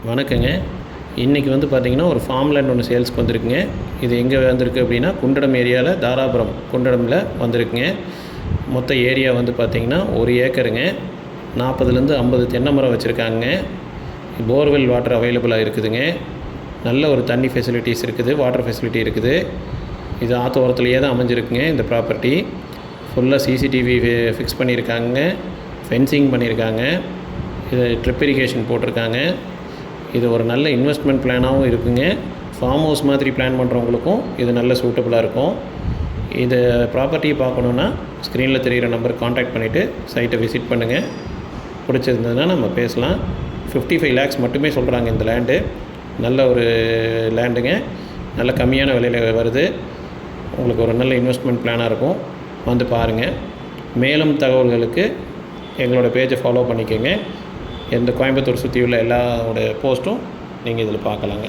வணக்கங்க. இன்றைக்கி வந்து பார்த்திங்கன்னா ஒரு ஃபார்ம் லேண்ட் ஒன்று சேல்ஸ்க்கு வந்திருக்குங்க. இது எங்கே வந்திருக்கு அப்படின்னா குண்டடம் ஏரியாவில் தாராபுரம் குண்டடமில் வந்திருக்குங்க. மொத்த ஏரியா வந்து பார்த்திங்கன்னா 1 ஏக்கருங்க. 40லேருந்து 50 தென்னை மரம் வச்சுருக்காங்க. போர்வெல் வாட்டர் அவைலபிளாக இருக்குதுங்க. நல்ல ஒரு தண்ணி ஃபெசிலிட்டிஸ் இருக்குது, வாட்டர் ஃபெசிலிட்டி இருக்குது. இது ஆற்று ஓரத்துலேயே தான் அமைஞ்சிருக்குங்க. இந்த ப்ராப்பர்ட்டி ஃபுல்லாக சிசிடிவி ஃபிக்ஸ் பண்ணியிருக்காங்க, ஃபென்சிங் பண்ணியிருக்காங்க, இது ட்ரிப் இரிகேஷன் போட்டிருக்காங்க. இது ஒரு நல்ல இன்வெஸ்ட்மெண்ட் பிளானாகவும் இருக்குங்க. ஃபார்ம் ஹவுஸ் மாதிரி பிளான் பண்ணுறவங்களுக்கும் இது நல்ல சூட்டபுளாக இருக்கும். இது ப்ராப்பர்ட்டியை பார்க்கணுன்னா ஸ்க்ரீனில் தெரிகிற நம்பருக்கு காண்டாக்ட் பண்ணிவிட்டு சைட்டை விசிட் பண்ணுங்கள். பிடிச்சிருந்ததுன்னா நம்ம பேசலாம். 55 lakhs மட்டுமே சொல்கிறாங்க இந்த லேண்டு. நல்ல ஒரு லேண்டுங்க, நல்ல கம்மியான விலையில் வருது. உங்களுக்கு ஒரு நல்ல இன்வெஸ்ட்மெண்ட் பிளானாக இருக்கும். வந்து பாருங்கள். மேலும் தகவல்களுக்கு எங்களோட பேஜை ஃபாலோ பண்ணிக்கோங்க. இந்த கோயம்புத்தூர் சுற்றி உள்ள எல்லாரோட போஸ்ட்டும் நீங்கள் இதில் பார்க்கலாங்க.